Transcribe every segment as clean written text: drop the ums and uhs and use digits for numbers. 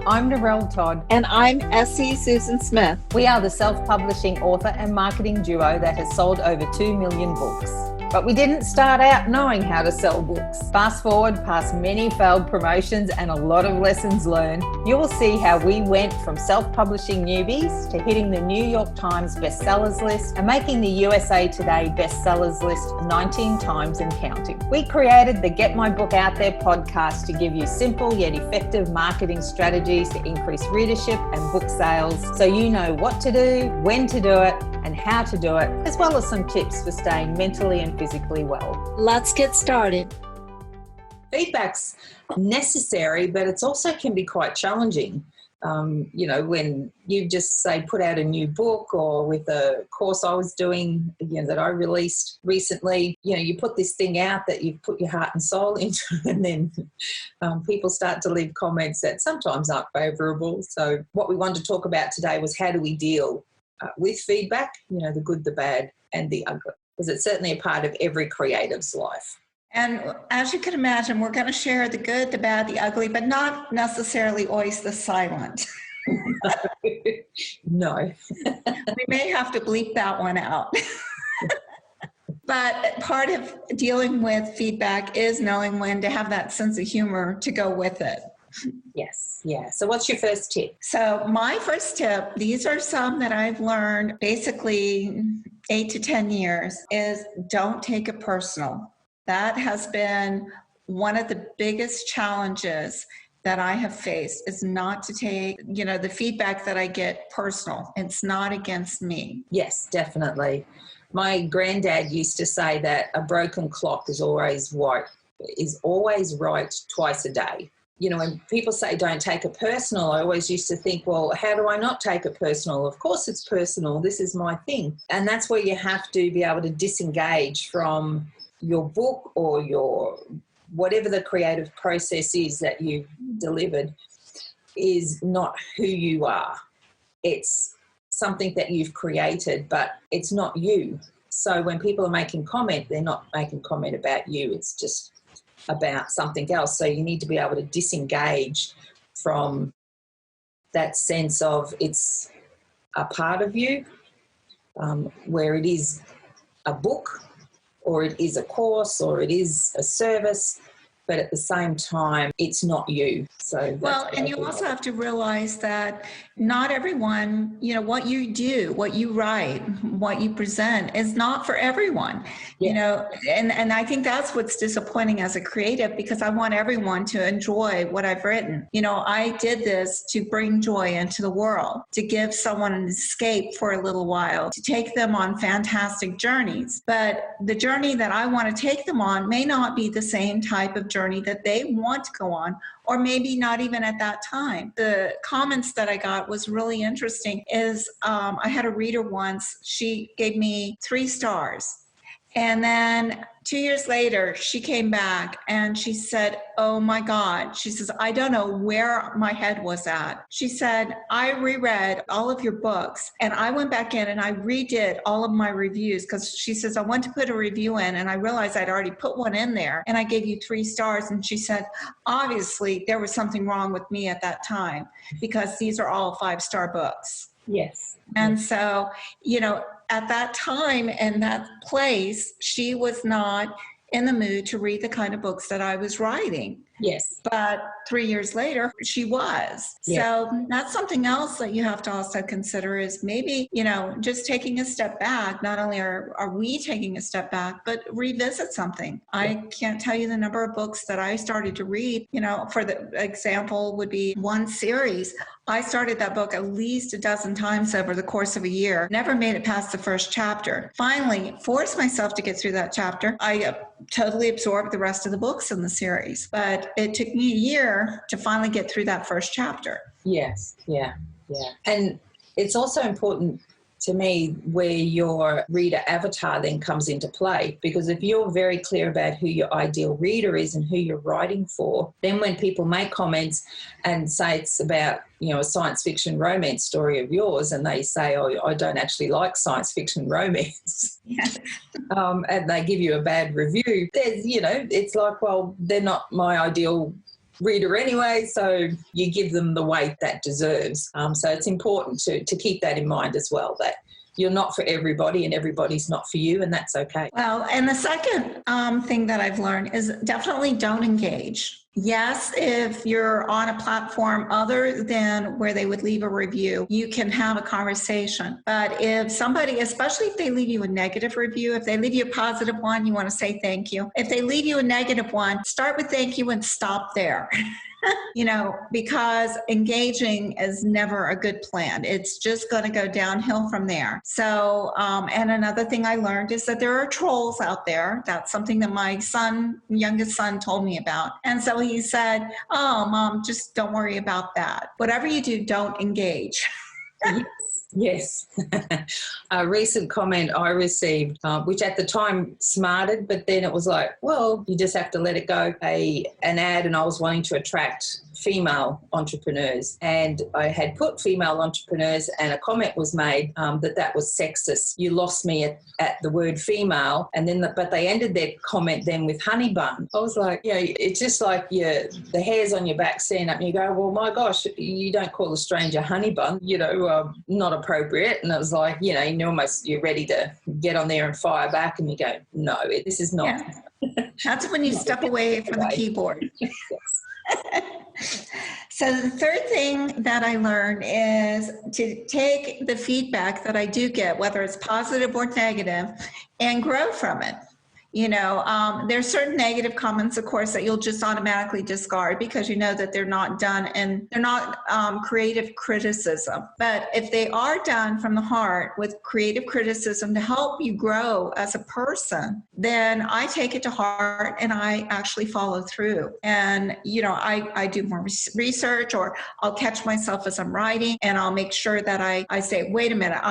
I'm Narelle Todd. And I'm Essie Susan Smith. We are the self-publishing author and marketing duo that has sold over 2 million books. But we didn't start out knowing how to sell books. Fast forward past many failed promotions and a lot of lessons learned, you will see how we went from self-publishing newbies to hitting the New York Times bestsellers list and making the USA Today bestsellers list 19 times and counting. We created the Get My Book Out There podcast to give you simple yet effective marketing strategies to increase readership and book sales, so you know what to do, when to do it, and how to do it, as well as some tips for staying mentally and physically well. Let's get started. Feedback's necessary, but it's also can be quite challenging. When you just say put out a new book, or with a course I was doing, that I released recently, you put this thing out that you've put your heart and soul into, and then people start to leave comments that sometimes aren't favourable. So what we wanted to talk about today was how do we deal with feedback, the good, the bad, and the ugly, because it's certainly a part of every creative's life. And as you can imagine, we're going to share the good, the bad, the ugly, but not necessarily always the silent. No. We may have to bleep that one out. But part of dealing with feedback is knowing when to have that sense of humor to go with it. Yes. Yeah. So what's your first tip? So my first tip, these are some that I've learned basically 8 to 10 years, is don't take it personal. That has been one of the biggest challenges that I have faced, is not to take, the feedback that I get personal. It's not against me. Yes, definitely. My granddad used to say that a broken clock is always right twice a day. When people say don't take it personal, I always used to think, well, how do I not take it personal? Of course it's personal. This is my thing. And that's where you have to be able to disengage from your book or your whatever the creative process is that you've delivered is not who you are. It's something that you've created, but it's not you. So when people are making comment, they're not making comment about you. It's just about something else. So you need to be able to disengage from that sense of it's a part of you, where it is a book, or it is a course, or it is a service, but at the same time, it's not you. So and you also have to realize that not everyone, what you do, what you write, what you present is not for everyone. Yeah. And I think that's what's disappointing as a creative, because I want everyone to enjoy what I've written. I did this to bring joy into the world, to give someone an escape for a little while, to take them on fantastic journeys. But the journey that I want to take them on may not be the same type of journey that they want to go on, or maybe not even at that time. The comments that I got was really interesting. I had a reader once, she gave me 3 stars. And then 2 years later, she came back and she said, oh my God. She says, I don't know where my head was at. She said, I reread all of your books and I went back in and I redid all of my reviews, because she says, I went to put a review in and I realized I'd already put one in there and I gave you 3 stars. And she said, obviously there was something wrong with me at that time, because these are all 5-star books. Yes. And so, at that time and that place, she was not in the mood to read the kind of books that I was writing. Yes. But 3 years later, she was. Yeah. So that's something else that you have to also consider, is maybe, just taking a step back. Not only are we taking a step back, but revisit something. Yeah. I can't tell you the number of books that I started to read. For the example would be one series. I started that book at least a dozen times over the course of a year, never made it past the first chapter. Finally, forced myself to get through that chapter. I totally absorbed the rest of the books in the series, but it took me a year to finally get through that first chapter. Yes, yeah. And it's also important to me where your reader avatar then comes into play, because if you're very clear about who your ideal reader is and who you're writing for, then when people make comments and say it's about, a science fiction romance story of yours, and they say, oh, I don't actually like science fiction romance, Yes. And they give you a bad review, there's, it's like, well, they're not my ideal reader anyway, so you give them the weight that deserves. So it's important to keep that in mind as well, that you're not for everybody and everybody's not for you, and that's okay. Well, and the second thing that I've learned is definitely don't engage. Yes, if you're on a platform other than where they would leave a review, you can have a conversation. But if somebody, especially if they leave you a negative review, if they leave you a positive one, you want to say thank you. If they leave you a negative one, start with thank you and stop there. Because engaging is never a good plan. It's just going to go downhill from there. So, and another thing I learned is that there are trolls out there. That's something that my youngest son told me about. And so he said, "Oh, Mom, just don't worry about that. Whatever you do, don't engage." Yes. A recent comment I received, which at the time smarted, but then it was like, well, you just have to let it go. An ad, and I was wanting to attract female entrepreneurs, and I had put female entrepreneurs, and a comment was made that was sexist. You lost me at the word female, and then but they ended their comment then with honey bun. I was like, it's just like the hairs on your back stand up, and you go, well, my gosh, you don't call a stranger honey bun, not appropriate. And it was like, you're ready to get on there and fire back, and you go, no, this is not. Yeah. That's when you step away from the keyboard. Yes. So the third thing that I learned is to take the feedback that I do get, whether it's positive or negative, and grow from it. There's certain negative comments, of course, that you'll just automatically discard because you know that they're not done and they're not creative criticism. But if they are done from the heart with creative criticism to help you grow as a person, then I take it to heart and I actually follow through. And, I do more research, or I'll catch myself as I'm writing, and I'll make sure that I say, wait a minute,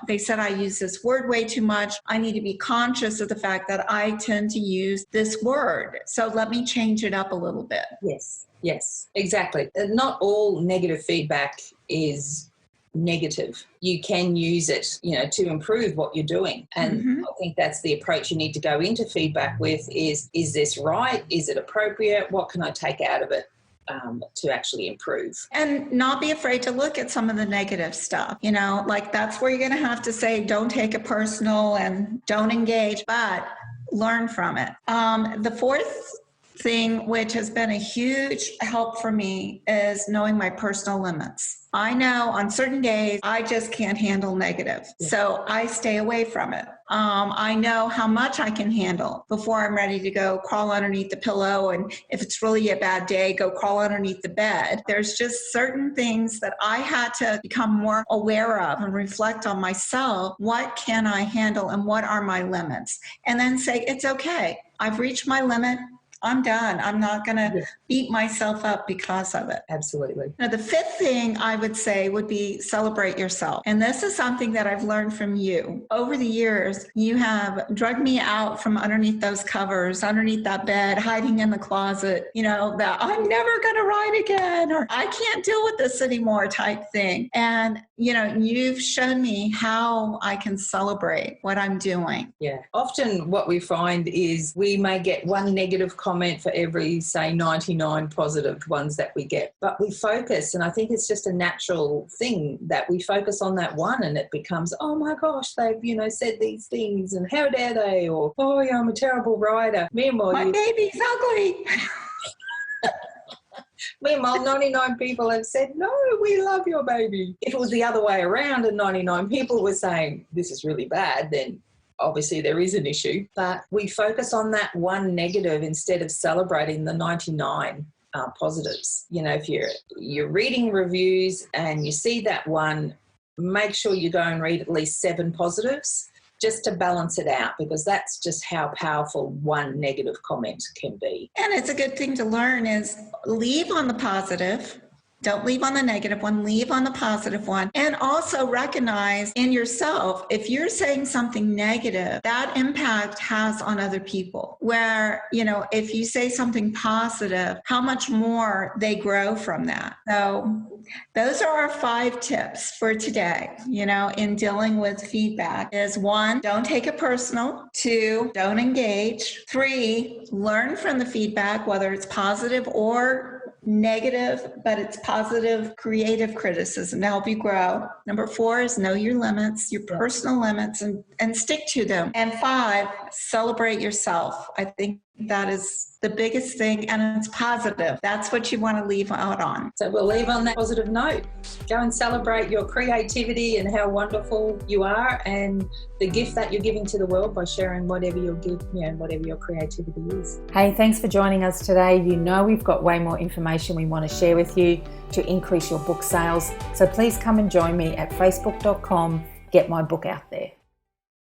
they said I use this word way too much. I need to be conscious of the fact that I tend to use this word. So let me change it up a little bit. Yes, exactly. Not all negative feedback is negative. You can use it, to improve what you're doing. And I think that's the approach you need to go into feedback with is this right? Is it appropriate? What can I take out of it? To actually improve. And not be afraid to look at some of the negative stuff. That's where you're going to have to say, don't take it personal and don't engage, but learn from it. The fourth thing, which has been a huge help for me, is knowing my personal limits. I know on certain days I just can't handle negative, so I stay away from it. I know how much I can handle before I'm ready to go crawl underneath the pillow, and if it's really a bad day, go crawl underneath the bed. There's just certain things that I had to become more aware of and reflect on myself. What can I handle and what are my limits? And then say, it's okay. I've reached my limit. I'm done. I'm not going to beat myself up because of it. Absolutely. Now, the fifth thing I would say would be celebrate yourself. And this is something that I've learned from you. Over the years, you have drugged me out from underneath those covers, underneath that bed, hiding in the closet, that I'm never going to write again, or I can't deal with this anymore type thing. And, you've shown me how I can celebrate what I'm doing. Yeah. Often what we find is we may get one negative comment for every, say, 99 positive ones that we get. But we focus, and I think it's just a natural thing that we focus on that one, and it becomes, oh my gosh, they've, said these things, and how dare they? Or, oh yeah, I'm a terrible writer. Meanwhile, my baby's ugly. Meanwhile, 99 people have said, no, we love your baby. If it was the other way around and 99 people were saying, this is really bad, then obviously there is an issue. But we focus on that one negative instead of celebrating the 99 positives. If you're reading reviews and you see that one, make sure you go and read at least 7 positives just to balance it out, because that's just how powerful one negative comment can be. And it's a good thing to learn is leave on the positive. Don't leave on the negative one, leave on the positive one. And also recognize in yourself, if you're saying something negative, that impact has on other people. Where, if you say something positive, how much more they grow from that. So those are our 5 tips for today, in dealing with feedback is 1, don't take it personal. 2, don't engage. 3, learn from the feedback, whether it's positive or negative, but it's positive, creative criticism to help you grow. Number 4 is know your limits, your personal limits, and stick to them. And 5, celebrate yourself. I think that is the biggest thing, and it's positive. That's what you want to leave out on. So we'll leave on that positive note. Go and celebrate your creativity and how wonderful you are, and the gift that you're giving to the world by sharing whatever your gift, whatever your creativity is. Hey, thanks for joining us today. You know we've got way more information we want to share with you to increase your book sales. So please come and join me at facebook.com. Get my book out there.